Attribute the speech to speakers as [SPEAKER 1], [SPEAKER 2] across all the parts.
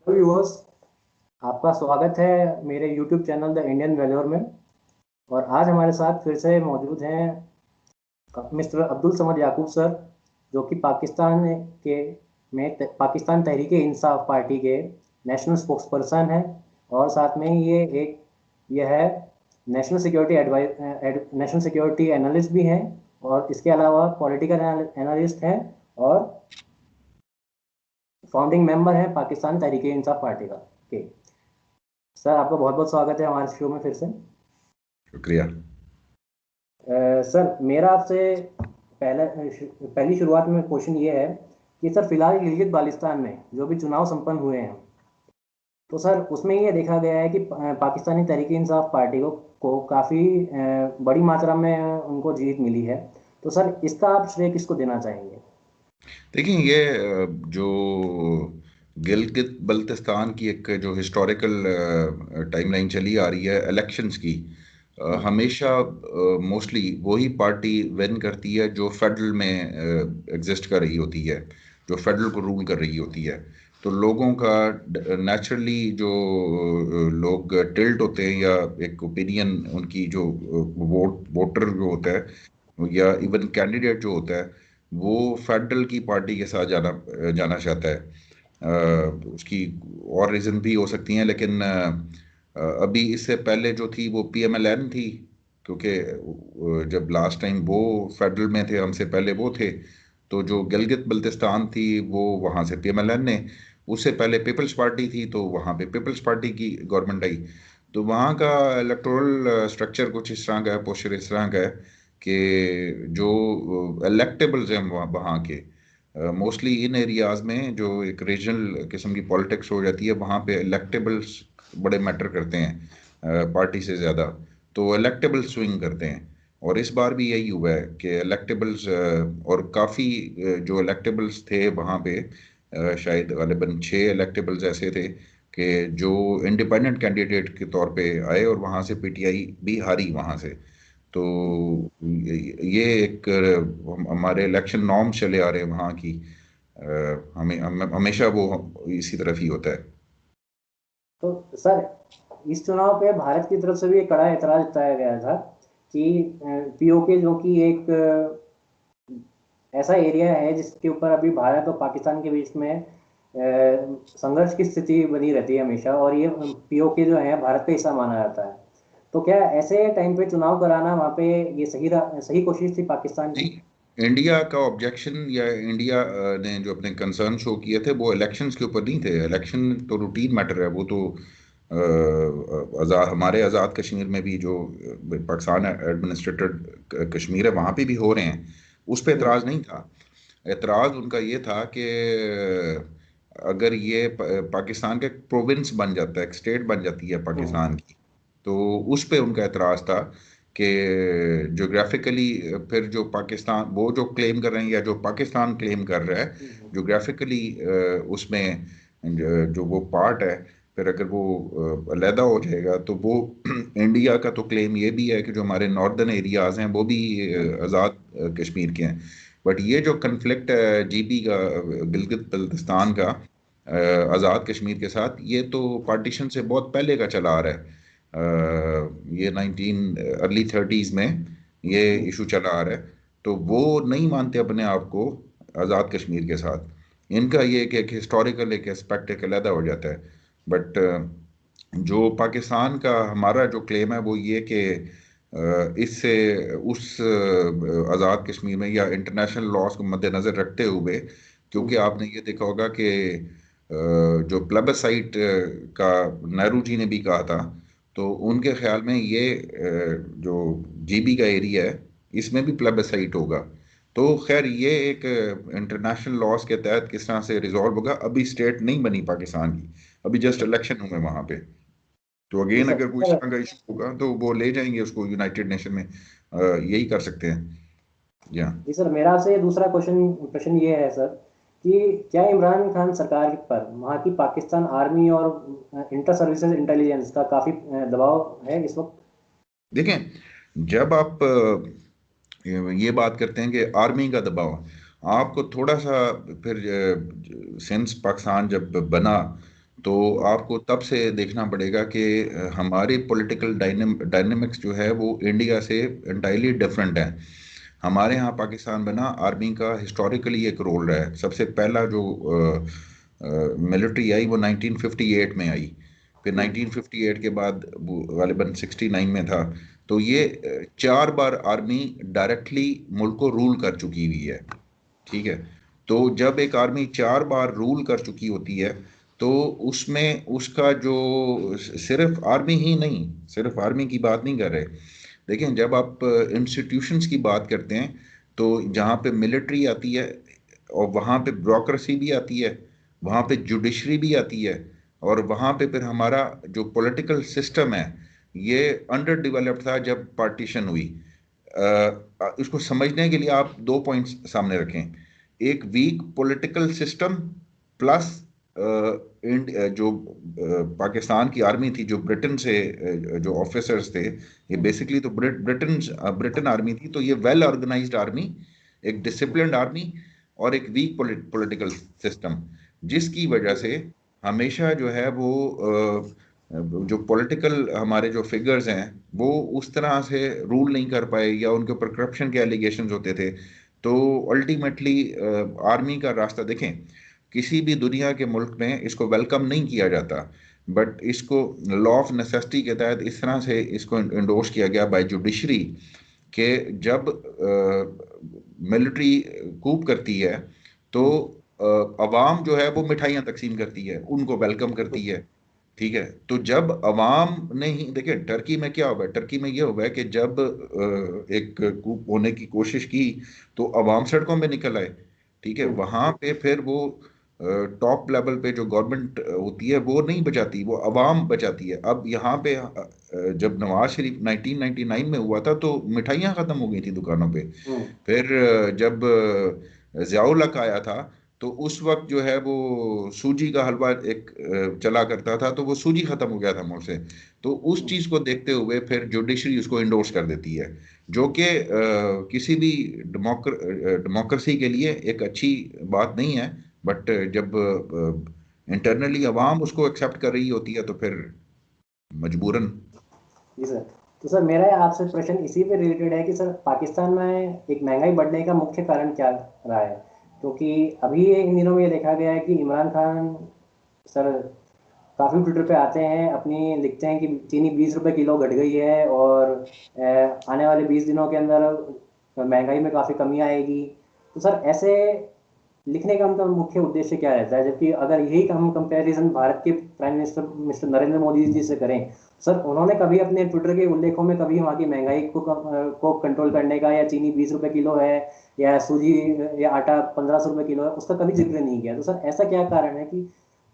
[SPEAKER 1] Viewers, आपका स्वागत है मेरे YouTube चैनल द इंडियन वैल्योर में। और आज हमारे साथ फिर से मौजूद हैं मिस्टर अब्दुल समद याकूब सर, जो कि के पाकिस्तान तहरीक इंसाफ पार्टी के नेशनल स्पोक्स पर्सन हैं। और साथ में ही यह है नेशनल सिक्योरिटी एनालिस्ट भी हैं, और इसके अलावा पॉलिटिकल एनालिस्ट हैं और फाउंडिंग मेंबर है पाकिस्तान तहरीक इंसाफ पार्टी का के। सर, आपका बहुत बहुत स्वागत है हमारे शो में फिर से।
[SPEAKER 2] शुक्रिया।
[SPEAKER 1] सर, मेरा आपसे पहली शुरुआत में क्वेश्चन ये है कि सर, फिलहाल गिलगित बाल्टिस्तान में जो भी चुनाव संपन्न हुए हैं, तो सर उसमें ये देखा गया है कि पाकिस्तानी तहरीक इंसाफ पार्टी को काफ़ी बड़ी मात्रा में उनको जीत मिली है। तो सर, इसका आप श्रेय किसको देना चाहेंगे?
[SPEAKER 2] देखिए, ये जो गिलगित बल्तिस्तान की एक जो हिस्टोरिकल टाइमलाइन चली आ रही है इलेक्शंस की, हमेशा मोस्टली वही पार्टी विन करती है जो फेडरल में एग्जिस्ट कर रही होती है, जो फेडरल को रूल कर रही होती है। तो लोगों का नेचुरली जो लोग टिल्ट होते हैं, या एक ओपिनियन उनकी जो वोटर जो होता है या इवन कैंडिडेट जो होता है, वो फेडरल की पार्टी के साथ जाना जाना चाहता है। उसकी और रीज़न भी हो सकती हैं, लेकिन अभी इससे पहले जो थी वो पीएमएलएन थी, क्योंकि जब लास्ट टाइम वो फेडरल में थे, हमसे पहले वो थे। तो जो गिलगित बल्तिस्तान थी वो वहाँ से पीएमएलएन ने, उससे पहले पीपल्स पार्टी थी तो वहाँ पे पीपल्स पार्टी की गवर्नमेंट आई। तो वहाँ का इलेक्टोरल स्ट्रक्चर कुछ इस तरह का है, पोस्चर इस तरह का है कि जो इलेक्टेबल्स हैं वहाँ के, मोस्टली इन एरियाज में जो एक रीजनल किस्म की पॉलिटिक्स हो जाती है, वहाँ पे इलेक्टेबल्स बड़े मैटर करते हैं पार्टी से ज़्यादा। तो इलेक्टेबल्स स्विंग करते हैं, और इस बार भी यही हुआ है कि इलेक्टेबल्स, और काफ़ी जो इलेक्टेबल्स थे वहाँ पे, शायद गालिबन 6 इलेक्टेबल्स ऐसे थे कि जो इंडिपेंडेंट कैंडिडेट के तौर पे आए, और वहाँ से पीटीआई भी हारी वहाँ से। तो ये एक हमारे इलेक्शन नॉर्म चले आ रहे हैं वहाँ की। हमेशा वो इसी तरफ ही होता है।
[SPEAKER 1] तो सर, इस चुनाव पे भारत की तरफ से भी एक कड़ा एतराज जताया गया था कि पीओके, जो कि एक ऐसा एरिया है जिसके ऊपर अभी भारत और पाकिस्तान के बीच में संघर्ष की स्थिति बनी रहती है हमेशा, और ये पीओके जो है भारत का हिस्सा माना जाता है। तो क्या ऐसे टाइम पे चुनाव कराना वहाँ पे ये सही कोशिश थी पाकिस्तान की?
[SPEAKER 2] नहीं, इंडिया का ऑब्जेक्शन या इंडिया ने जो अपने कंसर्न शो किए थे वो इलेक्शंस के ऊपर नहीं थे। इलेक्शन तो रूटीन मैटर है, वो तो हमारे आज़ाद कश्मीर में भी जो पाकिस्तान एडमिनिस्ट्रेटेड कश्मीर है वहाँ पे भी हो रहे हैं, उस पर एतराज़ नहीं था। एतराज़ उनका ये था कि अगर ये पाकिस्तान का एक प्रोविंस बन जाता है, एक स्टेट बन जाती है पाकिस्तान की, तो उस पे उनका एतराज़ था कि जोग्राफिकली फिर जो पाकिस्तान वो जो क्लेम कर रहे हैं, या जो पाकिस्तान क्लेम कर रहा है जोग्राफिकली, उसमें जो वो पार्ट है, फिर अगर वो अलहदा हो जाएगा तो वो इंडिया का तो क्लेम ये भी है कि जो हमारे नॉर्दर्न एरियाज हैं वो भी आज़ाद कश्मीर के हैं। बट ये जो कन्फ्लिक्ट है जीबी का, गिलगित बल्तिस्तान का आज़ाद कश्मीर के साथ, ये तो पार्टीशन से बहुत पहले का चला आ रहा है। ये 19 अर्ली 30s में ये इशू चला आ रहा है। तो वो नहीं मानते अपने आप को आज़ाद कश्मीर के साथ। इनका ये एक हिस्टोरिकल एक एस्पेक्ट एक अलहदा हो जाता है। बट जो पाकिस्तान का हमारा जो क्लेम है वो ये कि इससे उस आज़ाद कश्मीर में या इंटरनेशनल लॉज को मद्देनज़र रखते हुए, क्योंकि आपने ये देखा होगा कि जो प्लेबसाइट का नेहरू जी ने भी कहा था, तो उनके ख्याल में ये जो जीबी का एरिया है इसमें भी प्लेबसाइट होगा। तो खैर ये एक इंटरनेशनल लॉज के तहत किस तरह से रिजॉल्व होगा, अभी स्टेट नहीं बनी पाकिस्तान की, अभी जस्ट इलेक्शन हुए वहां पे। तो
[SPEAKER 1] जी
[SPEAKER 2] अगेन
[SPEAKER 1] सर।
[SPEAKER 2] अगर कोई इस तरह का इशू होगा तो वो ले जाएंगे उसको यूनाइटेड नेशन में, यही कर सकते हैं। या
[SPEAKER 1] जी सर, मेरा आपसे दूसरा प्रश्न ये है सर कि क्या इमरान खान सरकार पर वहाँ की पाकिस्तान आर्मी और इंटर सर्विसेज इंटेलिजेंस का काफ़ी दबाव है इस वक्त?
[SPEAKER 2] देखें, जब आप ये बात करते हैं कि आर्मी का दबाव, आपको थोड़ा सा फिर सिंस पाकिस्तान जब बना तो आपको तब से देखना पड़ेगा कि हमारी पॉलिटिकल डायनेमिक्स जो है वो इंडिया से एंटायरली डिफरेंट है। हमारे यहाँ पाकिस्तान में ना आर्मी का हिस्टोरिकली एक रोल रहा है। सबसे पहला जो मिलिट्री आई वो 1958 में आई, फिर 1958 के बाद वो गालिबन 69 में था। तो ये 4 बार आर्मी डायरेक्टली मुल्क को रूल कर चुकी हुई है। ठीक है। तो जब एक आर्मी 4 बार रूल कर चुकी होती है तो उसमें उसका जो, सिर्फ आर्मी ही नहीं, सिर्फ आर्मी की बात नहीं कर रहे। देखिए जब आप इंस्टीट्यूशंस की बात करते हैं तो जहाँ पे मिलिट्री आती है और वहाँ पे ब्यूरोक्रेसी भी आती है, वहाँ पे जुडिशरी भी आती है, और वहाँ पे फिर हमारा जो पॉलिटिकल सिस्टम है ये अंडर डेवलप्ड था जब पार्टीशन हुई। इसको समझने के लिए आप 2 पॉइंट्स सामने रखें। एक वीक पॉलिटिकल सिस्टम प्लस जो पाकिस्तान की आर्मी थी, जो ब्रिटेन से जो ऑफिसर्स थे, ये बेसिकली तो ब्रिटेन ब्रिटेन आर्मी थी, तो ये वेल ऑर्गेनाइज्ड आर्मी, एक डिसिप्लिन्ड आर्मी और एक वीक पॉलिटिकल सिस्टम, जिसकी वजह से हमेशा जो है वो जो पॉलिटिकल हमारे जो फिगर्स हैं वो उस तरह से रूल नहीं कर पाए, या उनके ऊपर करप्शन के एलिगेशंस होते थे। तो अल्टीमेटली आर्मी का रास्ता देखें, किसी भी दुनिया के मुल्क में इसको वेलकम नहीं किया जाता, बट इसको लॉ ऑफ नेसेसिटी के तहत इस तरह से इसको इंडोर्स किया गया बाय जुडिशरी कि जब मिलिट्री कूप करती है तो अवाम जो है वो मिठाइयाँ तकसीम करती है, उनको वेलकम करती है। ठीक है। तो जब अवाम ने ही, देखिए टर्की में क्या हुआ है, टर्की में ये हुआ है कि जब एक कूप होने की कोशिश की तो अवाम सड़कों में निकल आए। ठीक है। वहां पे फिर वो टॉप लेवल पे जो गवर्नमेंट होती है वो नहीं बचाती, वो अवाम बचाती है। अब यहाँ पे जब नवाज शरीफ 1999 में हुआ था तो मिठाइयाँ खत्म हो गई थी दुकानों पे। फिर जब जियाउल हक आया था तो उस वक्त जो है वो सूजी का हलवा एक चला करता था, तो वो सूजी खत्म हो गया था मुझसे। तो उस चीज को देखते हुए फिर जुडिशरी उसको इंडोर्स कर देती है, जो कि किसी भी डेमोक्रेसी के लिए एक अच्छी बात नहीं है। बट जब इंटरनली अवाम उसको एक्सेप्ट कर रही होती है तो फिर मजबूरन।
[SPEAKER 1] जी सर। तो सर मेरा आपसे प्रश्न इसी पे रिलेटेड है कि सर पाकिस्तान में एक महंगाई बढ़ने का मुख्य कारण क्या रहा है? क्योंकि अभी इन दिनों में ये देखा गया है कि इमरान खान सर काफ़ी ट्विटर पे आते हैं, अपनी लिखते हैं कि चीनी 20 रुपए किलो घट गई है और आने वाले 20 दिनों के अंदर महंगाई में काफ़ी कमी आएगी। तो सर ऐसे लिखने का उनका मुख्य उद्देश्य क्या रहता है? जबकि अगर यही हम कंपैरिजन भारत के prime minister mister Narendra Modi ji से करें, सर उन्होंने कभी अपने ट्विटर के उल्लेखों में कभी वहाँ की महंगाई को कंट्रोल करने का, या चीनी 20 रुपए किलो है या सूजी या आटा 1500 रुपये किलो है, उसका कभी जिक्र नहीं किया। तो सर ऐसा क्या कारण है कि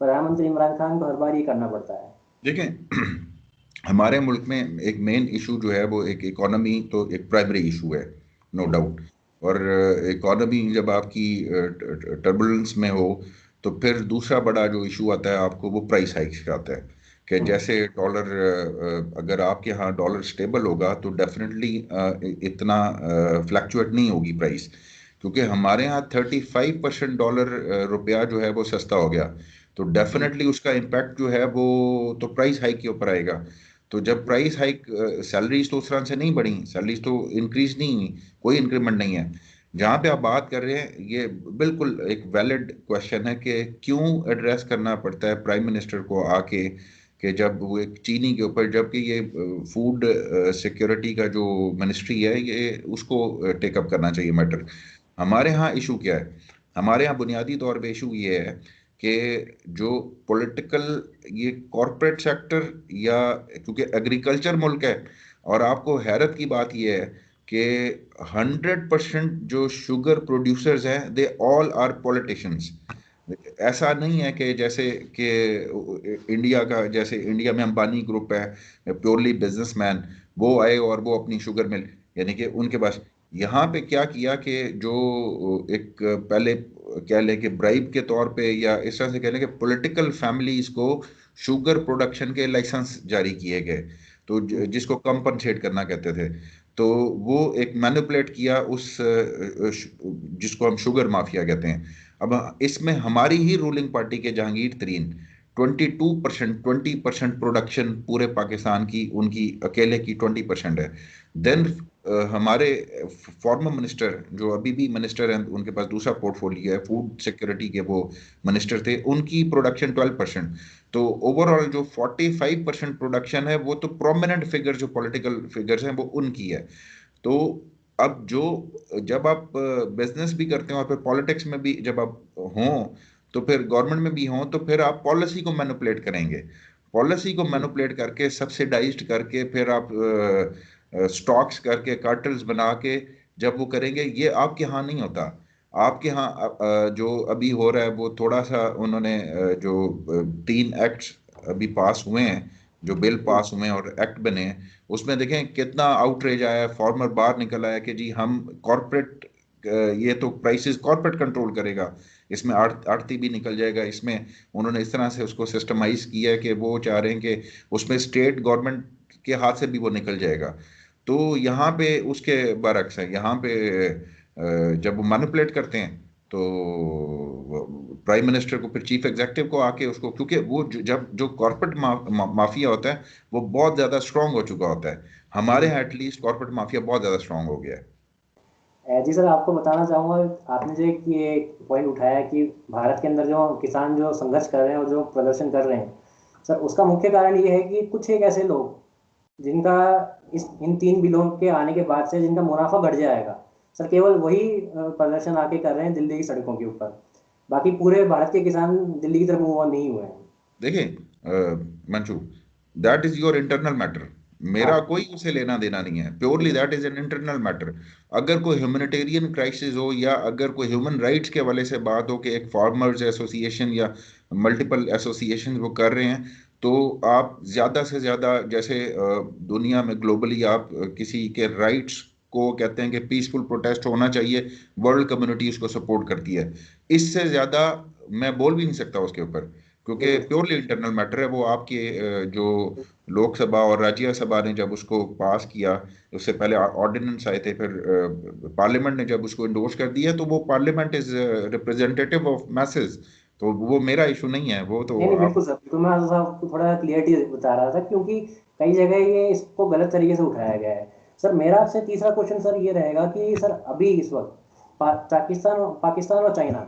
[SPEAKER 1] प्रधानमंत्री इमरान खान को हर बार ये करना पड़ता है?
[SPEAKER 2] देखें हमारे मुल्क में एक मेन इशू जो है वो एक इकोनॉमी, तो एक प्राइमरी इशू है, नो डाउट। और इकोनॉमी जब आपकी टर्बुलेंस में हो तो फिर दूसरा बड़ा जो इशू आता है आपको, वो प्राइस हाइक्स का आता है। कि जैसे डॉलर, अगर आपके यहाँ डॉलर स्टेबल होगा तो डेफिनेटली इतना फ्लैक्चुएट नहीं होगी प्राइस, क्योंकि हमारे यहाँ 35% डॉलर रुपया जो है वो सस्ता हो गया। तो डेफिनेटली उसका इम्पैक्ट जो है वो तो प्राइस हाइक के ऊपर आएगा। तो जब प्राइस हाइक, सैलरीज तो उस तरह से नहीं बढ़ी, सैलरीज तो इंक्रीज नहीं हुई, कोई इंक्रीमेंट नहीं है। जहाँ पे आप बात कर रहे हैं ये बिल्कुल एक वैलिड क्वेश्चन है कि क्यों एड्रेस करना पड़ता है प्राइम मिनिस्टर को आके, कि जब वो एक चीनी के ऊपर, जबकि ये फूड सिक्योरिटी का जो मिनिस्ट्री है ये उसको टेकअप करना चाहिए मैटर। हमारे यहाँ इशू क्या है? हमारे यहाँ बुनियादी तौर पे इशू ये है कि जो पॉलिटिकल, ये कॉरपोरेट सेक्टर, या क्योंकि एग्रीकल्चर मुल्क है, और आपको हैरत की बात ये है कि 100% जो शुगर प्रोड्यूसर्स हैं दे ऑल आर पॉलिटिशियंस। ऐसा नहीं है कि जैसे कि इंडिया का, जैसे इंडिया में अंबानी ग्रुप है प्योरली बिजनेसमैन, वो आए और वो अपनी शुगर मिल, यानी कि उनके पास। यहाँ पे क्या किया कि जो एक पहले कह लें कि ब्राइब के तौर पे, या इस तरह से कह लें कि पॉलिटिकल फैमिलीज को शुगर प्रोडक्शन के लाइसेंस जारी किए गए, तो जिसको कंपनसेट करना कहते थे। तो वो एक मैनिपुलेट किया उस जिसको हम शुगर माफिया कहते हैं। अब इसमें हमारी ही रूलिंग पार्टी के जहांगीर तरीन 20% प्रोडक्शन पूरे पाकिस्तान की उनकी अकेले की 20% है। देन हमारे फॉर्मर मिनिस्टर जो अभी भी मिनिस्टर हैं, उनके पास दूसरा पोर्टफोलियो है, फूड सिक्योरिटी के वो मिनिस्टर थे, उनकी प्रोडक्शन 12%। तो ओवरऑल जो 45% प्रोडक्शन है वो तो प्रोमिनेंट फिगर जो पॉलिटिकल फिगर्स हैं वो उनकी है। तो अब जो जब आप बिजनेस भी करते हो और फिर पॉलिटिक्स में भी जब आप हों, तो फिर गवर्नमेंट में भी हों, तो फिर आप पॉलिसी को मैनिपुलेट करेंगे। पॉलिसी को
[SPEAKER 1] जी
[SPEAKER 2] मैनिपुलेट करके सब्सिडाइज्ड करके फिर आप स्टॉक्स करके कार्टल्स बना के जब वो करेंगे, ये आपके यहाँ नहीं होता। आपके यहाँ जो अभी हो रहा है वो थोड़ा सा उन्होंने जो 3 एक्ट्स अभी पास हुए हैं, जो बिल
[SPEAKER 1] जी
[SPEAKER 2] पास हुए हैं और एक्ट बने हैं, उसमें देखें कितना आउटरेज आया है। फॉर्मर बाहर निकल आया कि जी हम कॉरपोरेट, ये तो प्राइसेस कॉरपोरेट कंट्रोल करेगा, इसमें आड़ती भी निकल जाएगा। इसमें उन्होंने इस तरह से उसको सिस्टमाइज किया है कि वो चाह रहे हैं कि उसमें स्टेट गवर्नमेंट के हाथ से भी वो निकल जाएगा। तो यहाँ पे उसके बरक्स है। यहाँ पे जब वो मैनिपुलेट करते हैं तो प्राइम मिनिस्टर को फिर चीफ एग्जेक्टिव को आके उसको, क्योंकि वो जब जो कॉर्पोरेट माफिया होता है वो बहुत ज्यादा स्ट्रांग हो चुका होता है। हमारे
[SPEAKER 1] जी।
[SPEAKER 2] यहाँ एटलीस्ट कॉर्पोरेट माफिया बहुत ज्यादा स्ट्रांग हो गया है।
[SPEAKER 1] जी सर, आपको बताना चाहूँगा, आपने जो एक ये पॉइंट उठाया कि भारत के अंदर जो किसान जो संघर्ष कर रहे हैं और जो प्रदर्शन कर रहे हैं, सर उसका मुख्य कारण ये है कि कुछ एक ऐसे लोग जिनका इस इन 3 बिलों के आने के बाद से जिनका मुनाफा बढ़ जाएगा, सर केवल वही प्रदर्शन आके कर रहे हैं दिल्ली की सड़कों के ऊपर। बाकी पूरे भारत के किसान दिल्ली की तरफ मूव ऑन नहीं हुए हैं।
[SPEAKER 2] देखिए Manshu, that is your internal matter. मेरा
[SPEAKER 1] हाँ।
[SPEAKER 2] कोई उसे लेना देना नहीं है। Purely that is an internal matter. अगर कोई ह्यूमैनिटेरियन क्राइसिस हो या अगर कोई ह्यूमन राइट्स के हवाले से बात हो कि एक फार्मर्स एसोसिएशन या मल्टीपल एसोसिएशन वो कर रहे हैं, तो आप ज्यादा से ज्यादा जैसे दुनिया में ग्लोबली आप किसी के राइट्स को कहते हैं कि पीसफुल प्रोटेस्ट होना चाहिए, वर्ल्ड कम्युनिटी उसको सपोर्ट करती है। इससे ज्यादा मैं बोल भी नहीं सकता उसके ऊपर, क्योंकि
[SPEAKER 1] बिल्कुल
[SPEAKER 2] प्योरली इंटरनल मैटर है वो। आपके जो लोकसभा और राज्यसभा ने जब उसको पास किया, उससे पहले ऑर्डिनेंस आए थे, फिर पार्लियामेंट ने जब उसको इंडोर्स कर दिया, तो वो parliament is representative of message. तो वो मेरा इशू नहीं है, वो तो
[SPEAKER 1] नहीं नहीं,
[SPEAKER 2] आप।
[SPEAKER 1] बिल्कुल सर, बिल्कुल। मैं आपको थोड़ा क्लियरिटी बता रहा था क्योंकि कई जगह ये इसको गलत तरीके से उठाया गया है। सर मेरा आपसे तीसरा क्वेश्चन सर ये रहेगा कि सर अभी इस वक्त पाकिस्तान पाकिस्तान और चाइना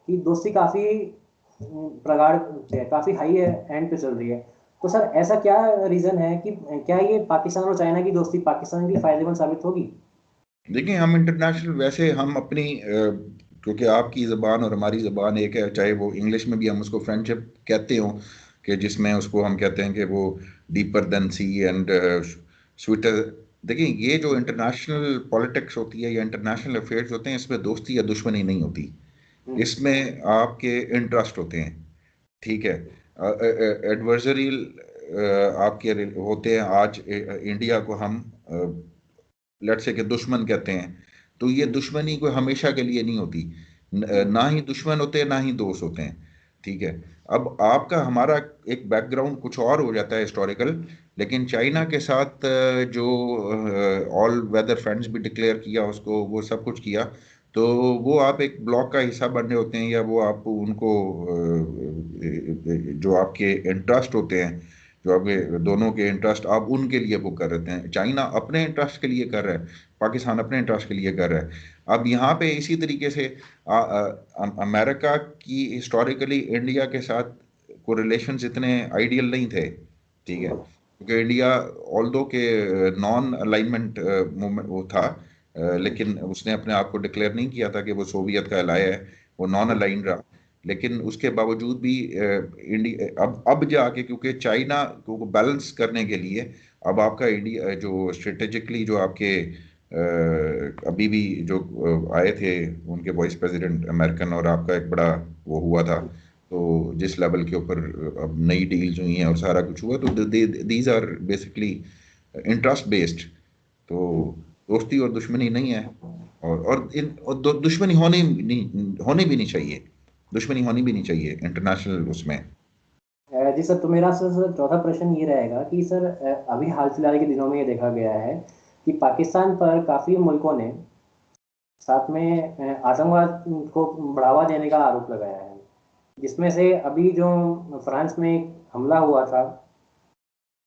[SPEAKER 1] की दोस्ती काफ़ी प्रगाढ़ पे, काफ़ी हाई है, एंड पे चल रही है। तो सर ऐसा क्या रीज़न है कि क्या ये पाकिस्तान और चाइना की दोस्ती पाकिस्तान के लिए फायदेमंद साबित होगी?
[SPEAKER 2] देखिए हम इंटरनेशनल वैसे हम अपनी क्योंकि आपकी ज़बान और हमारी ज़बान एक है, चाहे वो इंग्लिश में भी हम उसको फ्रेंडशिप कहते हो, कि जिसमें उसको हम कहते हैं कि वो deeper than sea and sweeter. देखिए ये जो इंटरनेशनल पॉलिटिक्स होती है या इंटरनेशनल अफेयर्स होते हैं, इसमें दोस्ती या दुश्मनी नहीं होती।
[SPEAKER 1] हम्म।
[SPEAKER 2] इसमें आपके इंटरेस्ट होते हैं, ठीक है। एडवर्सरियल आपके होते हैं। आज इंडिया को हम लेट से कि दुश्मन कहते हैं, तो ये
[SPEAKER 1] जी
[SPEAKER 2] दुश्मनी कोई हमेशा के लिए नहीं होती। ना ही दुश्मन होते हैं ना ही दोस्त होते हैं, ठीक है। अब आपका हमारा एक बैकग्राउंड कुछ और हो जाता है हिस्टोरिकल, लेकिन चाइना के साथ जो ऑल वेदर फ्रेंड्स भी डिक्लेयर किया उसको, वो सब कुछ किया, तो वो आप एक ब्लॉक का हिस्सा बन रहे होते हैं, या वो आप उनको जो आपके इंटरेस्ट होते हैं, जो आपके दोनों के इंटरेस्ट, आप उनके लिए वो कर रहे हैं। चाइना अपने इंटरेस्ट के लिए कर रहा है, पाकिस्तान अपने इंटरेस्ट के लिए कर रहा है। अब यहाँ पे इसी तरीके से अमेरिका की हिस्टोरिकली इंडिया के साथ को रिलेशंस इतने आइडियल नहीं थे, ठीक है, क्योंकि इंडिया ऑल्दो के नॉन अलाइनमेंट मूवमेंट वो था, लेकिन उसने अपने आप को डिक्लेयर नहीं किया था कि वो सोवियत का एलाय है, वो नॉन अलाइन रहा। लेकिन उसके बावजूद भी इंडिया अब जाके, क्योंकि चाइना को बैलेंस करने के लिए अब आपका इंडिया जो स्ट्रेटेजिकली जो आपके अभी भी जो आए थे उनके वाइस प्रेसिडेंट अमेरिकन, और आपका एक बड़ा वो हुआ था, तो जिस लेवल के ऊपर अब नई डील्स हुई हैं और सारा कुछ हुआ, तो these are basically interest based. तो दोस्ती और दुश्मनी नहीं है। और दुश्मनी होनी भी नहीं चाहिए। दुश्मनी होनी भी नहीं चाहिए इंटरनेशनल उसमें।
[SPEAKER 1] जी सर, तो मेरा सर चौथा प्रश्न ये रहेगा कि सर अभी हाल फिलहाल के दिनों में ये देखा गया है कि पाकिस्तान पर काफ़ी मुल्कों ने साथ में आतंकवाद को बढ़ावा देने का आरोप लगाया है। जिसमें से अभी जो फ्रांस में एक हमला हुआ था,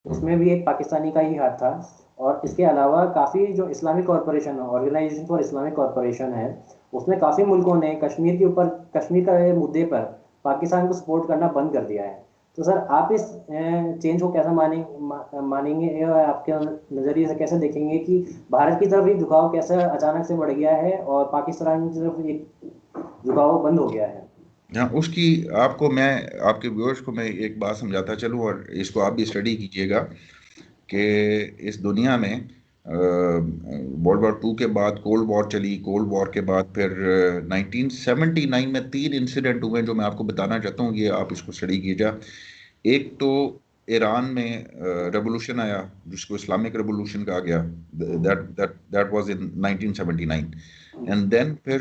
[SPEAKER 1] उसमें भी एक पाकिस्तानी का ही हाथ था। और इसके अलावा काफ़ी जो Islamic corporation organisation for Islamic corporation है, उसमें काफ़ी मुल्कों ने कश्मीर के ऊपर, कश्मीर का मुद्दे पर पाकिस्तान को सपोर्ट करना बंद कर दिया है। तो सर आप इस चेंज को कैसा मानेंगे, या आपके नज़रिए से कैसे देखेंगे कि भारत की तरफ ये झुकाव कैसे अचानक से बढ़ गया है और पाकिस्तान की तरफ एक झुकाव बंद हो गया है?
[SPEAKER 2] हाँ, उसकी आपको मैं, आपके व्यूअर्स को मैं एक बात समझाता चलूँ, और इसको आप भी स्टडी कीजिएगा कि इस दुनिया में वर्ल्ड वॉर टू के बाद कोल्ड वॉर चली, कोल्ड वॉर के बाद फिर 1979 में तीन इंसिडेंट हुए जो मैं आपको बताना चाहता हूँ, ये आप इसको स्टडी कीजिएगा। एक तो ईरान में रेवोल्यूशन आया जिसको इस्लामिक रेवोल्यूशन कहा गया, that that that was in 1979। And then फिर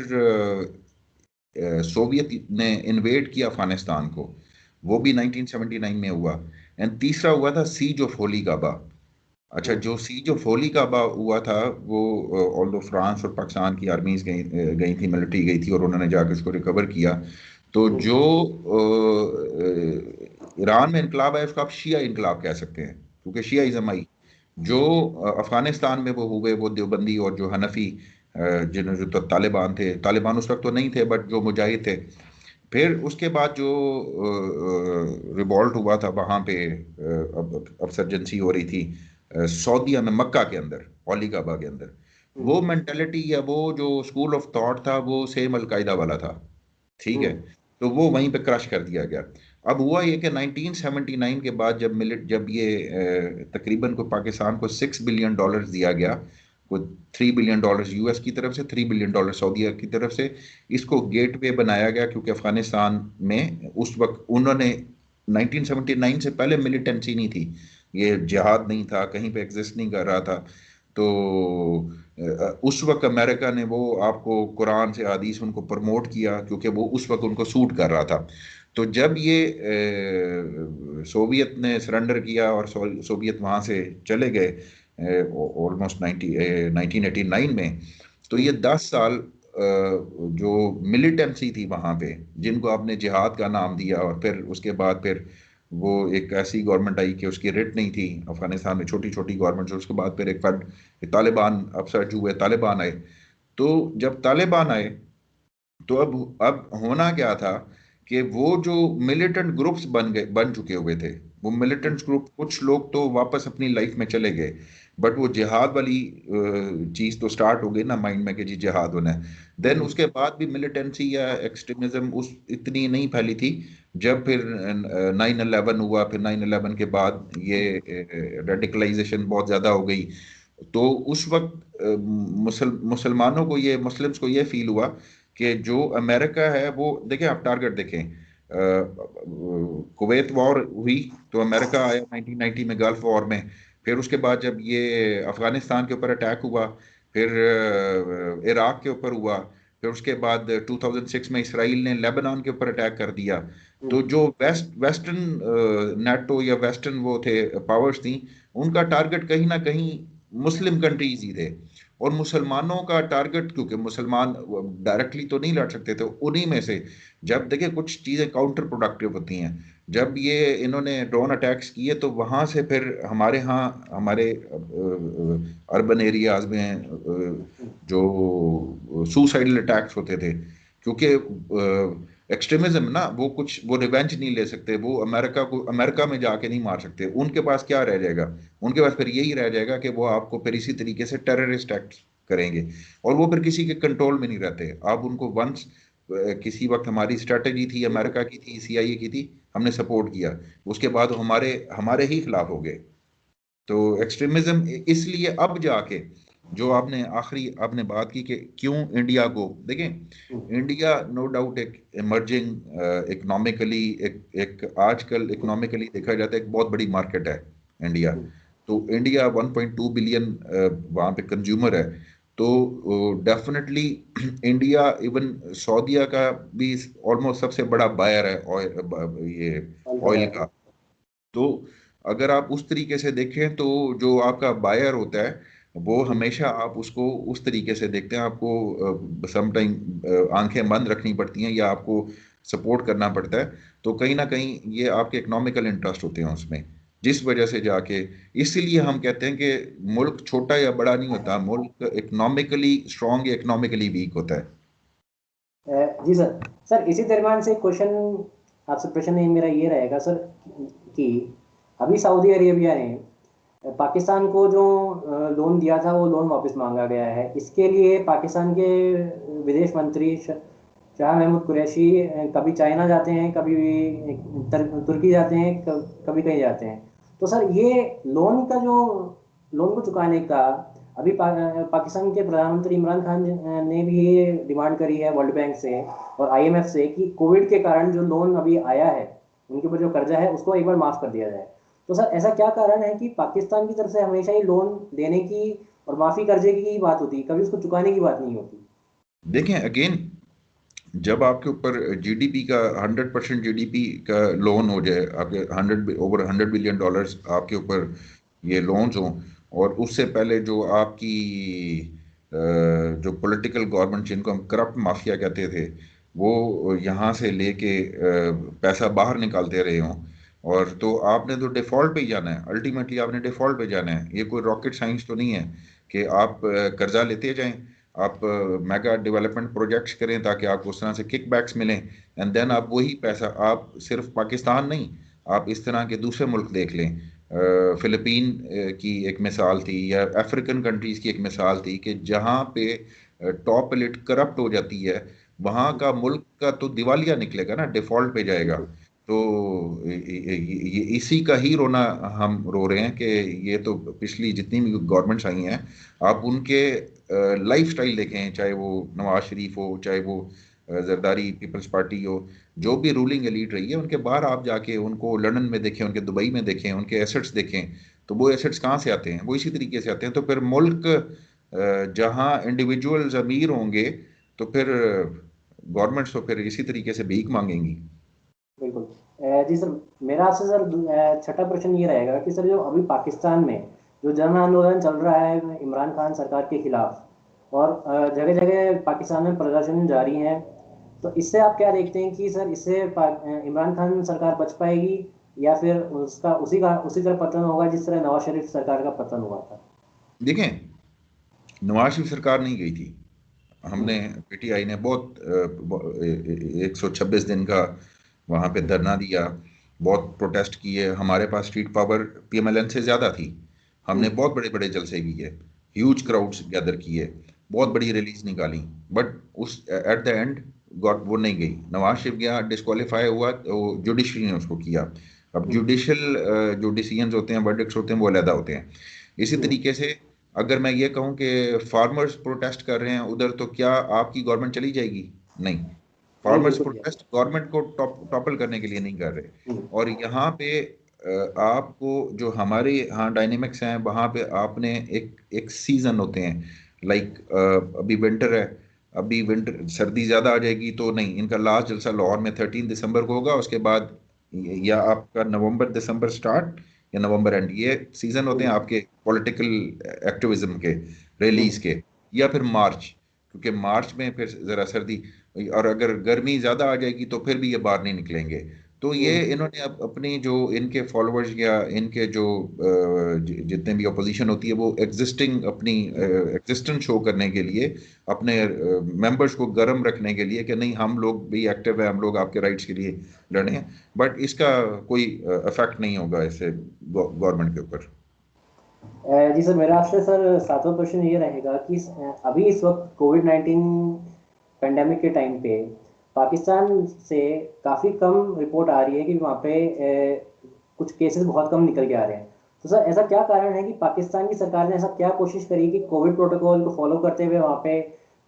[SPEAKER 2] सोवियत ने इन्वेड किया अफगानिस्तान को, वो भी 1979 में हुआ। एंड तीसरा हुआ था सीज ऑफ होली काबा। अच्छा, जो सीज ऑफ होली काबा हुआ था वो, ऑल्दो फ्रांस और पाकिस्तान की आर्मीज गई थी, मिलिट्री गई थी और उन्होंने जाकर उसको रिकवर किया। तो जो ईरान में इनकलाब है उसको आप शिया इनकलाब कह सकते हैं, क्योंकि शियाइज्म आई। जो अफगानिस्तान में वो हुए, वो देवबंदी और जो हनफी, जिन्होंने जो तो तालिबान थे, तालिबान उस वक्त तो नहीं थे बट जो मुजाहिद थे। फिर उसके बाद जो रिवॉल्ट हुआ था वहां पे, अपसर्जेंसी हो रही थी सऊदीया में, मक्का के अंदर, औली काबा के अंदर। वो मेंटेलिटी या वो जो स्कूल ऑफ थॉट था वो सेम अलकायदा वाला था। ठीक है। तो वो वहीं पे क्रश कर दिया गया। अब हुआ ये कि 1979 के बाद जब ये तकरीबन को पाकिस्तान को $6 बिलियन दिया गया, को $3 बिलियन यूएस की तरफ से, $3 बिलियन सऊदीया की तरफ से, इसको गेटवे बनाया गया, क्योंकि अफगानिस्तान में उस वक्त उन्होंने 1979 से पहले मिलिटेंसी नहीं थी, ये जिहाद नहीं था, कहीं पे एग्जिस्ट नहीं कर रहा था। तो उस वक्त अमेरिका ने वो आपको कुरान से हदीस उनको प्रमोट किया, क्योंकि वो उस वक्त उनको सूट कर रहा था। तो जब ये सोवियत ने सरेंडर किया और सोवियत वहां से चले गए ऑलमोस्ट 1989 में, तो ये 10 साल जो मिलिटेंसी थी वहां पे, जिनको आपने जिहाद का नाम दिया, और फिर उसके बाद फिर वो एक ऐसी गवर्नमेंट आई कि उसकी रिट नहीं थी अफगानिस्तान में, छोटी छोटी गवर्नमेंट, उसके बाद फिर एक फड तालिबान अपसर्ज हुए, तालिबान आए। तो जब तालिबान आए तो अब होना क्या था कि वो जो मिलिटेंट ग्रुप्स बन चुके हुए थे, वो मिलिटेंट ग्रुप, कुछ लोग तो वापस अपनी लाइफ में चले गए, बट वो जिहाद वाली चीज तो स्टार्ट हो गई ना माइंड में कि जी जिहाद होना है। देन उसके बाद भी मिलिटेंसी या एक्सट्रीमिज्म उस इतनी नहीं फैली थी। जब फिर 9/11 हुआ, फिर 9/11 के बाद ये रेडिकलाइजेशन बहुत ज्यादा हो गई। तो उस वक्त मुसलमानों को, ये मुस्लिम्स को ये फील हुआ कि जो अमेरिका है वो, देखें आप टारगेट देखें, कुवैत वॉर हुई तो अमेरिका आया 1990 में गल्फ वॉर में। फिर उसके बाद जब ये अफगानिस्तान के ऊपर अटैक हुआ, फिर इराक के ऊपर हुआ, फिर उसके बाद 2006 में इसराइल ने लेबनान के ऊपर अटैक कर दिया। तो जो वेस्टर्न नेटो या वेस्टर्न वो थे, पावर्स थी, उनका टारगेट कहीं ना कहीं मुस्लिम कंट्रीज ही थे। और मुसलमानों का टारगेट, क्योंकि मुसलमान डायरेक्टली तो नहीं लड़ सकते थे, उन्हीं में से जब देखिए कुछ चीजें काउंटर प्रोडक्टिव होती हैं। जब ये इन्होंने ड्रोन अटैक्स किए तो वहां से फिर हमारे यहाँ, हमारे अर्बन एरियाज में जो सुसाइडल अटैक्स होते थे, क्योंकि एक्सट्रीमिज्म ना, वो कुछ वो रिवेंज नहीं ले सकते, वो अमेरिका को, अमेरिका में जाके नहीं मार सकते, उनके पास क्या रह जाएगा? उनके पास फिर यही रह जाएगा कि वो आपको फिर इसी तरीके से टेररिस्ट एक्ट करेंगे, और वो फिर किसी के कंट्रोल में नहीं रहते। आप उनको वंस, किसी वक्त हमारी स्ट्रेटेजी थी, अमेरिका की थी, सीआईए की थी, हमने सपोर्ट किया, उसके बाद हमारे हमारे ही खिलाफ हो गए। तो एक्सट्रीमिज्म इसलिए अब जाके, जो आपने आखिरी आपने बात की कि क्यों इंडिया को देखें, इंडिया नो डाउट एक इमर्जिंग इकोनॉमिकली, एक आजकल इकोनॉमिकली देखा जाता है एक बहुत बड़ी मार्केट है इंडिया। तो इंडिया 1.2 बिलियन वहाँ पे कंज्यूमर है। तो डेफिनेटली इंडिया इवन सऊदीया का भी ऑलमोस्ट सबसे बड़ा बायर है ऑयल, ये ऑयल का। तो अगर आप उस तरीके से देखें तो जो आपका बायर होता है वो हमेशा आप उसको उस तरीके से देखते हैं, आपको समटाइम आंखें बंद रखनी पड़ती हैं, या आपको सपोर्ट करना पड़ता है, तो कहीं ना कहीं ये आपके इकोनॉमिकल इंटरेस्ट होते हैं उसमें, जिस वजह से जाके, इसीलिए हम कहते हैं कि मुल्क छोटा या बड़ा नहीं होता, मुल्क इकोनॉमिकली स्ट्रांग या इकोनॉमिकली वीक होता है।
[SPEAKER 1] जी सर। सर इसी दरम्यान से क्वेश्चन आपसे, प्रश्न मेरा ये रहेगा सर कि अभी सऊदी अरेबिया ने पाकिस्तान को जो लोन दिया था वो लोन वापस मांगा गया है। इसके लिए पाकिस्तान के विदेश मंत्री शाह महमूद कुरैशी कभी चाइना जाते हैं, कभी तुर्की जाते हैं, कभी कहीं जाते हैं। तो सर ये लोन का जो लोन को चुकाने का अभी पाकिस्तान के प्रधानमंत्री इमरान खान ने भी ये डिमांड करी है वर्ल्ड बैंक से और आईएमएफ से कि कोविड के कारण जो लोन अभी आया है, उनके ऊपर जो कर्जा है उसको एक बार माफ कर दिया जाए। तो सर ऐसा क्या कारण है कि पाकिस्तान की तरफ से हमेशा ही लोन देने की और माफी कर्जे की बात होती है, कभी उसको चुकाने की बात नहीं होती?
[SPEAKER 2] देखें अगेन, जब आपके ऊपर जीडीपी का 100% जीडीपी का लोन हो जाए, आपके 100 बिलियन डॉलर्स आपके ऊपर ये लोन्स हों, और उससे पहले जो आपकी जो पॉलिटिकल गवर्नमेंट जिनको हम करप्ट माफिया कहते थे, वो यहाँ से लेके पैसा बाहर निकालते रहे हों, और तो आपने तो डिफॉल्ट पे ही जाना है, अल्टीमेटली आपने डिफॉल्ट पे जाना है। ये कोई रॉकेट साइंस तो नहीं है कि आप कर्जा लेते जाएं, आप मेगा डेवलपमेंट प्रोजेक्ट्स करें ताकि आपको उस तरह से किकबैक्स मिलें, एंड देन आप वही पैसा, आप सिर्फ पाकिस्तान नहीं, आप इस तरह के दूसरे मुल्क देख लें। फिलिपीन की एक मिसाल थी, या अफ्रीकन कंट्रीज की एक मिसाल थी, कि जहाँ पे टॉप एलिट करप्ट हो जाती है, वहाँ का मुल्क का तो दिवालिया निकलेगा ना, डिफॉल्ट पे जाएगा।
[SPEAKER 1] बिल्कुल।
[SPEAKER 2] तो इसी का ही रोना हम रो रहे हैं कि ये तो पिछली जितनी भी गवर्नमेंट्स आई हैं, आप उनके लाइफ स्टाइल देखें, चाहे वो नवाज शरीफ हो, चाहे वो जरदारी पीपल्स पार्टी हो, जो भी रूलिंग एलीट रही है, उनके बाहर आप जाके उनको लंदन में देखें, उनके दुबई में देखें, उनके एसेट्स देखें, तो वो एसेट्स कहाँ से आते हैं? वो इसी तरीके से आते हैं। तो फिर मुल्क जहाँ इंडिविजुअल्स अमीर होंगे, तो फिर गवर्नमेंट्स तो फिर इसी तरीके से भीख मांगेंगी।
[SPEAKER 1] बिल्कुल। जी सर, मेरा आपसे सर छठा प्रश्न ये रहेगा कि सर जो अभी पाकिस्तान में जो जन आंदोलन चल रहा है इमरान खान सरकार के खिलाफ और जगह जगह पाकिस्तान में प्रदर्शन जारी हैं, तो इससे आप क्या देखते हैं कि सर इससे इमरान खान सरकार बच पाएगी या फिर उसका उसी तरह पतन होगा जिस तरह नवाज शरीफ सरकार का पतन हुआ था?
[SPEAKER 2] देखें, नवाज शरीफ सरकार नहीं गई थी।
[SPEAKER 1] हम्म।
[SPEAKER 2] हमने, पीटीआई ने बहुत 126 दिन का वहाँ पे धरना दिया, बहुत प्रोटेस्ट किए, हमारे पास स्ट्रीट पावर पीएमएलएन से ज़्यादा थी। हमने
[SPEAKER 1] हम्म।
[SPEAKER 2] बहुत बड़े बड़े जलसे किए, ह्यूज
[SPEAKER 1] हम्म।
[SPEAKER 2] क्राउड्स गैदर किए, बहुत
[SPEAKER 1] हम्म।
[SPEAKER 2] बड़ी रैलीज निकाली, बट उस एट द एंड गॉड वो नहीं गई। नवाज शरीफ गया, डिस्qualify हुआ, तो जुडिशरी ने उसको किया। अब
[SPEAKER 1] हम्म।
[SPEAKER 2] जुडिशल जो डिसीजंस होते हैं, वर्डिक्ट्स होते हैं, वो अलहदा होते हैं। इसी
[SPEAKER 1] हम्म।
[SPEAKER 2] तरीके से अगर मैं ये कहूँ कि फार्मर्स प्रोटेस्ट कर रहे हैं उधर, तो क्या आपकी गवर्नमेंट चली जाएगी? नहीं।
[SPEAKER 1] नहीं,
[SPEAKER 2] फार्मर्स
[SPEAKER 1] बिल्कुल नहीं।
[SPEAKER 2] प्रोटेस्ट गवर्नमेंट को टॉपल करने के लिए नहीं कर रहे।
[SPEAKER 1] हम्म।
[SPEAKER 2] और यहाँ पे आपको जो हमारे यहाँ डायनेमिक्स हैं, वहाँ पे आपने एक एक सीजन होते हैं, लाइक अभी विंटर है, अभी विंटर सर्दी ज़्यादा आ जाएगी, तो नहीं, इनका लास्ट जलसा लाहौर में 13 दिसंबर को होगा, उसके बाद या आपका नवंबर दिसंबर स्टार्ट या नवंबर एंड, ये सीजन होते हैं
[SPEAKER 1] हम्म।
[SPEAKER 2] आपके पॉलिटिकल एक्टिविज्म के,
[SPEAKER 1] हम्म।
[SPEAKER 2] रैलीज के, या फिर मार्च, क्योंकि मार्च में फिर जरा सर्दी, और अगर गर्मी ज्यादा आ जाएगी तो फिर भी ये बाहर नहीं निकलेंगे। तो ये
[SPEAKER 1] हम्म।
[SPEAKER 2] इन्होंने अपनी जो इनके फॉलोअर्स या इनके जो जितने भी अपोजिशन होती है, वो एग्जिस्टिंग अपनी एग्जिस्टेंस शो करने के लिए, अपने मेंबर्स को गर्म रखने के लिए कि नहीं, हम लोग भी एक्टिव है, हम लोग आपके राइट्स के लिए लड़े हैं, बट इसका कोई इफेक्ट नहीं होगा इससे गवर्नमेंट के ऊपर।
[SPEAKER 1] जी सर, मेरा आपसे सर सातवां क्वेश्चन ये रहेगा कि अभी इस वक्त कोविड-19 पेंडेमिक के टाइम पे पाकिस्तान से काफ़ी कम रिपोर्ट आ रही है कि वहाँ पे कुछ केसेस बहुत कम निकल के आ रहे हैं। तो सर ऐसा क्या कारण है कि पाकिस्तान की सरकार ने ऐसा क्या कोशिश करी कि कोविड प्रोटोकॉल को फॉलो करते हुए वहाँ पे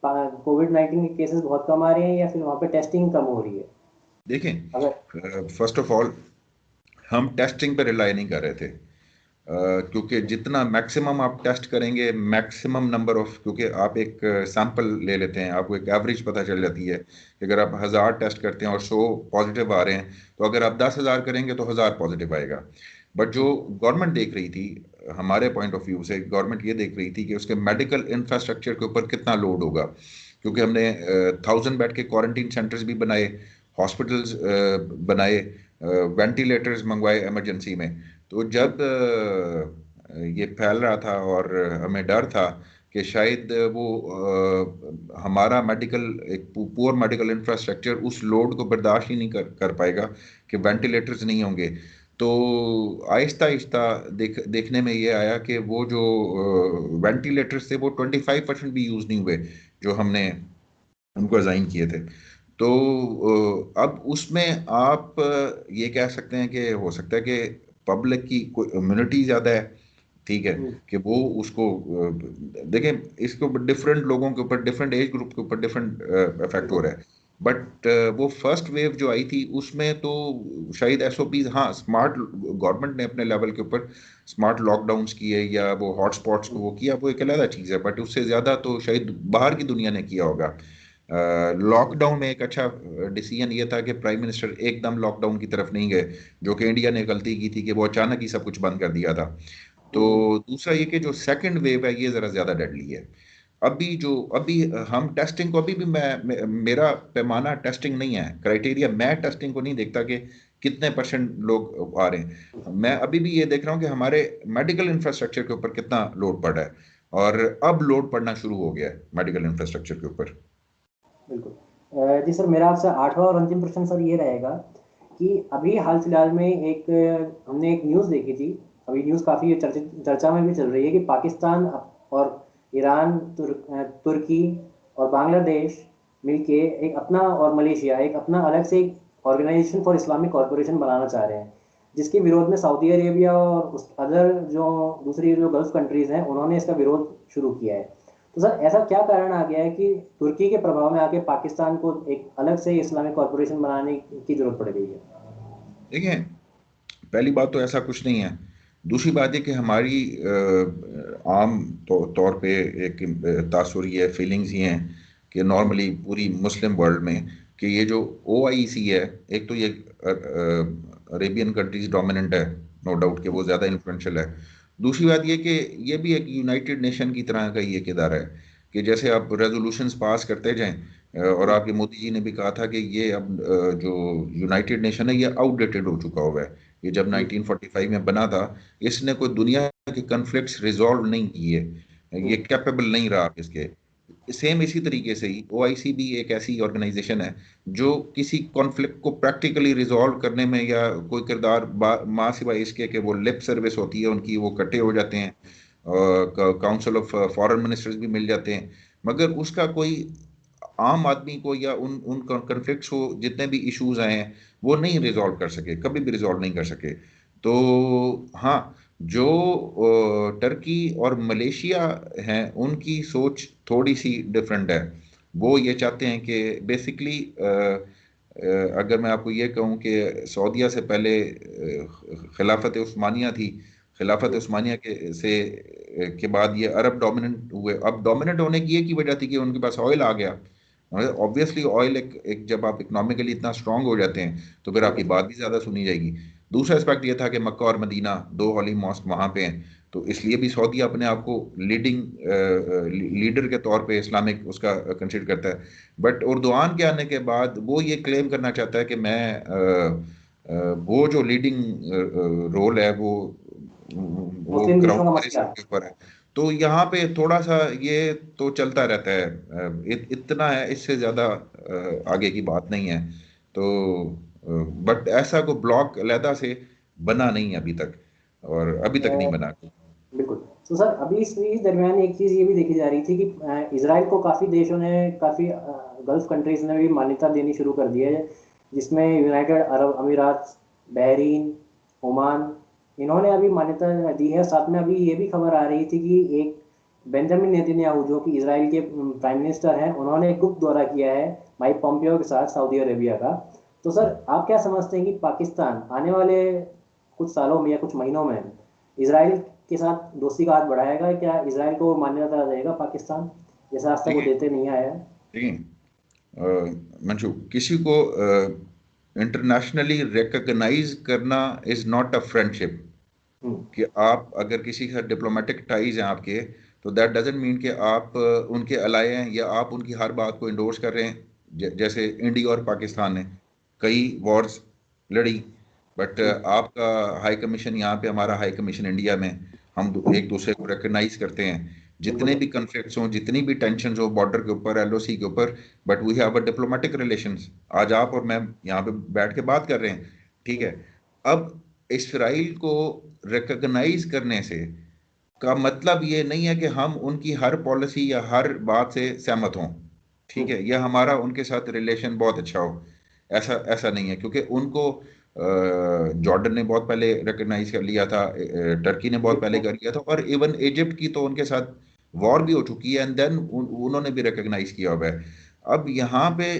[SPEAKER 1] कोविड-19 के केसेस बहुत कम आ रहे हैं या फिर वहाँ पे टेस्टिंग कम हो रही है? अगर
[SPEAKER 2] देखें, फर्स्ट ऑफ ऑल, हम टेस्टिंग पर रिलाई नहीं कर रहे थे, क्योंकि जितना मैक्सिमम आप टेस्ट करेंगे, मैक्सिमम नंबर ऑफ, क्योंकि आप एक सैंपल ले लेते हैं, आपको एक एवरेज पता चल जाती है कि अगर आप 1000 टेस्ट करते हैं और 100 पॉजिटिव आ रहे हैं, तो अगर आप 10,000 करेंगे तो 1000 पॉजिटिव आएगा। बट जो गवर्नमेंट देख रही थी, हमारे पॉइंट ऑफ व्यू से गवर्नमेंट ये देख रही थी कि उसके मेडिकल इंफ्रास्ट्रक्चर के ऊपर कितना लोड होगा, क्योंकि हमने 1000 बेड के क्वारंटीन सेंटर्स भी बनाए, हॉस्पिटल्स बनाए, वेंटिलेटर्स मंगवाए इमरजेंसी में। तो जब ये फैल रहा था और हमें डर था कि शायद वो हमारा मेडिकल, एक पुअर मेडिकल इंफ्रास्ट्रक्चर उस लोड को बर्दाश्त ही नहीं कर पाएगा कि वेंटिलेटर्स नहीं होंगे। तो आहिस्ता आहिस्ता देखने में ये आया कि वो जो वेंटिलेटर्स थे वो 25% भी यूज़ नहीं हुए जो हमने उनको असाइन किए थे। तो अब उसमें आप ये कह सकते हैं कि हो सकता है कि पब्लिक की कोई इम्यूनिटी ज़्यादा है, ठीक है,
[SPEAKER 1] हम्म,
[SPEAKER 2] कि वो उसको देखें, इसके ऊपर डिफरेंट लोगों के ऊपर, डिफरेंट एज ग्रुप के ऊपर डिफरेंट इफेक्ट हो
[SPEAKER 1] बिल्कुल।
[SPEAKER 2] रहा है। बट वो फर्स्ट वेव जो आई थी उसमें तो शायद एसओपीज, हाँ, स्मार्ट गवर्नमेंट ने अपने लेवल के ऊपर स्मार्ट लॉकडाउन्स किए या वो हॉटस्पॉट्स को वो किया, वो एक अलग चीज़ है, बट उससे ज़्यादा तो शायद बाहर की दुनिया ने किया होगा। लॉकडाउन में एक अच्छा डिसीजन ये था कि प्राइम मिनिस्टर एकदम लॉकडाउन की तरफ नहीं गए, जो कि इंडिया ने गलती की थी कि वो अचानक ही सब कुछ बंद कर दिया था। तो
[SPEAKER 1] हम्म,
[SPEAKER 2] दूसरा ये कि जो सेकंड वेव है ये ज़रा ज़्यादा डेडली है। अभी हम टेस्टिंग को, अभी भी मेरा पैमाना टेस्टिंग नहीं है, क्राइटेरिया मैं टेस्टिंग को नहीं देखता कि कितने परसेंट लोग आ रहे हैं। मैं अभी भी ये देख रहा हूँ कि हमारे मेडिकल इंफ्रास्ट्रक्चर के ऊपर कितना लोड पड़ रहा है, और अब लोड पड़ना शुरू हो गया है मेडिकल इंफ्रास्ट्रक्चर के ऊपर।
[SPEAKER 1] बिल्कुल। जी सर, मेरा आपसे आठवां और अंतिम प्रश्न सर ये रहेगा कि अभी हाल फिलहाल में हमने एक न्यूज़ देखी थी। अभी न्यूज़ काफ़ी चर्चा में भी चल रही है कि पाकिस्तान और ईरान, तुर्की और बांग्लादेश मिलके एक अपना, और मलेशिया एक अपना अलग से एक ऑर्गेनाइजेशन फॉर इस्लामिक कॉरपोरेशन बनाना चाह रहे हैं, जिसके विरोध में सऊदी अरेबिया और उस अदर जो दूसरी जो गल्फ कंट्रीज़ हैं उन्होंने इसका विरोध शुरू किया है। तो सर, ऐसा क्या कारण आ गया है कि तुर्की के प्रभाव में आके पाकिस्तान को एक अलग से इस्लामिक कॉरपोरेशन बनाने की जरूरत पड़ गई है?
[SPEAKER 2] देखिए, पहली बात तो ऐसा कुछ नहीं है। दूसरी बात ये कि हमारी आम तौर पे एक तासुर ये फीलिंग्स ही हैं कि नॉर्मली पूरी मुस्लिम वर्ल्ड में कि ये जो ओआईसी है, एक तो ये अरेबियन कंट्रीज डोमिनेंट है, नो डाउट कि वो ज़्यादा इन्फ्लुएंशियल है। दूसरी बात ये कि ये भी एक यूनाइटेड नेशन की तरह का ही एक इदारा है कि जैसे आप रेजोल्यूशंस पास करते जाएं, और आपके मोदी जी ने भी कहा था कि ये अब जो यूनाइटेड नेशन है ये आउटडेटेड हो चुका हुआ है। ये जब 1945 में बना था, इसने कोई दुनिया के कन्फ्लिक्ट्स रिजॉल्व नहीं किए, ये कैपेबल नहीं रहा आप इसके। सेम इसी तरीके से ही ओआईसी भी एक ऐसी ऑर्गेनाइजेशन है जो किसी कॉन्फ्लिक्ट को प्रैक्टिकली रिजॉल्व करने में या कोई किरदार माँ सिवाय इसके कि वो लिप सर्विस होती है उनकी, वो इकट्ठे हो जाते हैं, काउंसिल ऑफ फॉरेन मिनिस्टर्स भी मिल जाते हैं, मगर उसका कोई आम आदमी को या उन उन कॉन्फ्लिक्ट्स को, जितने भी इश्यूज आए हैं, वो नहीं रिजॉल्व कर सके, कभी भी रिजॉल्व नहीं कर सके। तो हाँ, जो टर्की और मलेशिया हैं उनकी सोच थोड़ी सी डिफरेंट है। वो ये चाहते हैं कि बेसिकली, अगर मैं आपको ये कहूँ कि सऊदीया से पहले खिलाफत उस्मानिया थी, खिलाफत उस्मानिया के बाद ये अरब डोमिनेंट हुए। अब डोमिनेंट होने की एक ही वजह थी कि उनके पास ऑयल आ गया। ऑब्वियसली ऑयल एक जब आप इकोनॉमिकली इतना स्ट्रांग हो जाते हैं तो फिर आपकी बात भी ज़्यादा सुनी जाएगी। दूसरा एस्पेक्ट ये था कि मक्का और मदीना, दो होली मॉस्क वहाँ पे हैं, तो इसलिए भी सऊदी अपने आप को लीडिंग लीडर के तौर पे इस्लामिक उसका कंसिडर करता है। बट उर्दुआन के आने के बाद वो ये क्लेम करना चाहता है कि वो जो लीडिंग रोल है वो
[SPEAKER 1] मुस्लिम देशों का
[SPEAKER 2] कराऊंगा मेरे
[SPEAKER 1] मसला।
[SPEAKER 2] सर के ऊपर है। तो यहाँ पे थोड़ा सा ये तो चलता रहता है, इतना है, इससे ज़्यादा आगे की बात नहीं है। तो बट ऐसा को ब्लॉक अलहदा से बना नहीं है अभी तक, और अभी तक नहीं बना।
[SPEAKER 1] बिल्कुल। तो सर, अभी इस दरमियान एक चीज़ ये भी देखी जा रही थी कि इसराइल को काफ़ी देशों ने, काफ़ी गल्फ कंट्रीज़ ने भी मान्यता देनी शुरू कर दी है, जिसमें यूनाइटेड अरब अमीरात, बहरीन, ओमान, इन्होंने अभी मान्यता दी है। साथ में अभी ये भी खबर आ रही थी कि एक बेंजामिन नेतन्याहू, जो कि इसराइल के प्राइम मिनिस्टर हैं, उन्होंने एक गुप्त दौरा किया है माइक पॉम्पियो के साथ सऊदी अरेबिया का। तो सर, आप क्या समझते हैं कि पाकिस्तान आने वाले कुछ सालों में या कुछ महीनों में इसराइल के साथ दोस्ती का हाथ बढ़ाएगा? क्या इसराइल को मान्यता देगा पाकिस्तान, जैसा आज तक वो
[SPEAKER 2] देखिए,
[SPEAKER 1] देते नहीं आया है?
[SPEAKER 2] देखिए, मंशू, किसी को इंटरनेशनली रिकॉग्नाइज करना इज नॉट अ फ्रेंडशिप।
[SPEAKER 1] हम्म,
[SPEAKER 2] कि आप अगर किसी के साथ डिप्लोमेटिक टाइज हैं आपके, तो दैट डजंट मीन कि आप उनके अलाए हैं या आप उनकी हर बात को इंडोर्स कर रहे हैं, जैसे इंडिया और पाकिस्तान है। कई वॉर्स लड़ी, बट आपका हाई कमीशन यहाँ पे, हमारा हाई कमीशन इंडिया में, हम एक दूसरे को रिकग्नाइज करते हैं, जितने
[SPEAKER 1] बिल्कुल
[SPEAKER 2] भी कन्फ्लिक्ट्स हों, जितनी भी टेंशन हो बॉर्डर के ऊपर, एलओसी के ऊपर, but we have a diplomatic relations. आज आप और मैं यहाँ पे बैठ के बात कर रहे हैं, ठीक है। अब इसराइल को रिकग्नाइज करने से का मतलब ये नहीं है कि हम उनकी हर पॉलिसी या हर बात से सहमत हों, ठीक है, या हमारा उनके साथ रिलेशन बहुत अच्छा हो, ऐसा ऐसा नहीं है। क्योंकि उनको जॉर्डन ने बहुत पहले रिकग्नाइज कर लिया था, टर्की ने बहुत पहले कर लिया था, और इवन इजिप्ट की तो उनके साथ वॉर भी हो चुकी है, एंड देन उन्होंने भी रिकग्नाइज किया हुआ है। अब यहाँ पे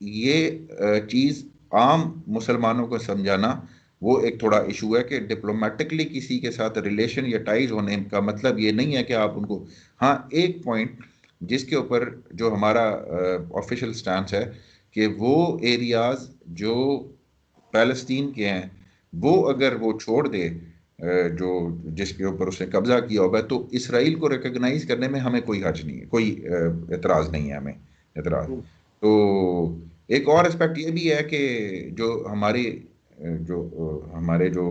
[SPEAKER 2] ये चीज़ आम मुसलमानों को समझाना वो एक थोड़ा इशू है कि डिप्लोमेटिकली किसी के साथ रिलेशन या टाइज होने का मतलब ये नहीं है कि आप उनको, हाँ, एक पॉइंट जिसके ऊपर जो हमारा ऑफिशियल स्टैंस है कि वो एरियाज जो पैलेस्तीन के हैं, वो अगर वो छोड़ दे, जो जिसके ऊपर उसने कब्जा किया होगा, तो इसराइल को रिकग्नाइज करने में हमें कोई हर्ज नहीं है, कोई एतराज नहीं है हमें, एतराज। तो एक और एस्पेक्ट ये भी है कि जो हमारे हमारे जो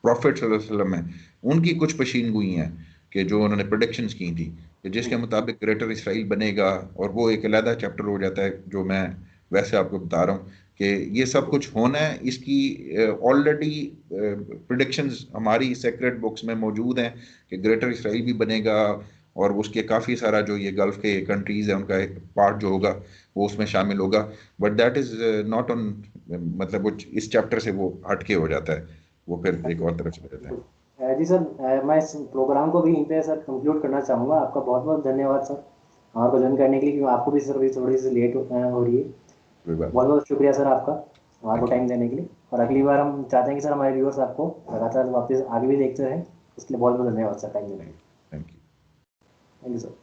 [SPEAKER 2] प्रॉफिट सल्लल्लाहु अलैहि वसल्लम है, उनकी कुछ पेशीनगोई हैं कि जो उन्होंने प्रोडिक्शंस की थी कि जिसके मुताबिक ग्रेटर इसराइल बनेगा, और वो एक अलहदा चैप्टर हो जाता है, जो मैं वैसे आपको बता रहा हूँ कि ये सब कुछ होना है। इसकी ऑलरेडी प्रिडिक्शंस हमारी सेक्रेट बुक्स में मौजूद हैं कि ग्रेटर इसराइल भी बनेगा, और उसके काफ़ी सारा जो ये गल्फ के कंट्रीज है उनका एक पार्ट जो होगा वो उसमें शामिल होगा, but that is not on, मतलब वो इस चैप्टर से वो हटके हो जाता है, वो फिर एक और तरफ चला जाता है।
[SPEAKER 1] जी सर, मैं इस प्रोग्राम को भी यहीं पे सर कंक्लूड करना चाहूँगा। आपका बहुत बहुत धन्यवाद सर हमारे को ज्वाइन करने के लिए, क्योंकि आपको भी सर अभी थोड़ी सी लेट हो रही है।
[SPEAKER 2] कोई बात
[SPEAKER 1] बहुत बहुत शुक्रिया सर आपका हमारे को
[SPEAKER 2] नहीं।
[SPEAKER 1] टाइम देने के लिए। और अगली बार हम चाहते हैं कि सर हमारे व्यूअर्स आपको लगातार वापस आगे भी देखते रहें, इसके लिए बहुत बहुत धन्यवाद सर टाइम देने के लिए।
[SPEAKER 2] Thank you.
[SPEAKER 1] Thank you sir.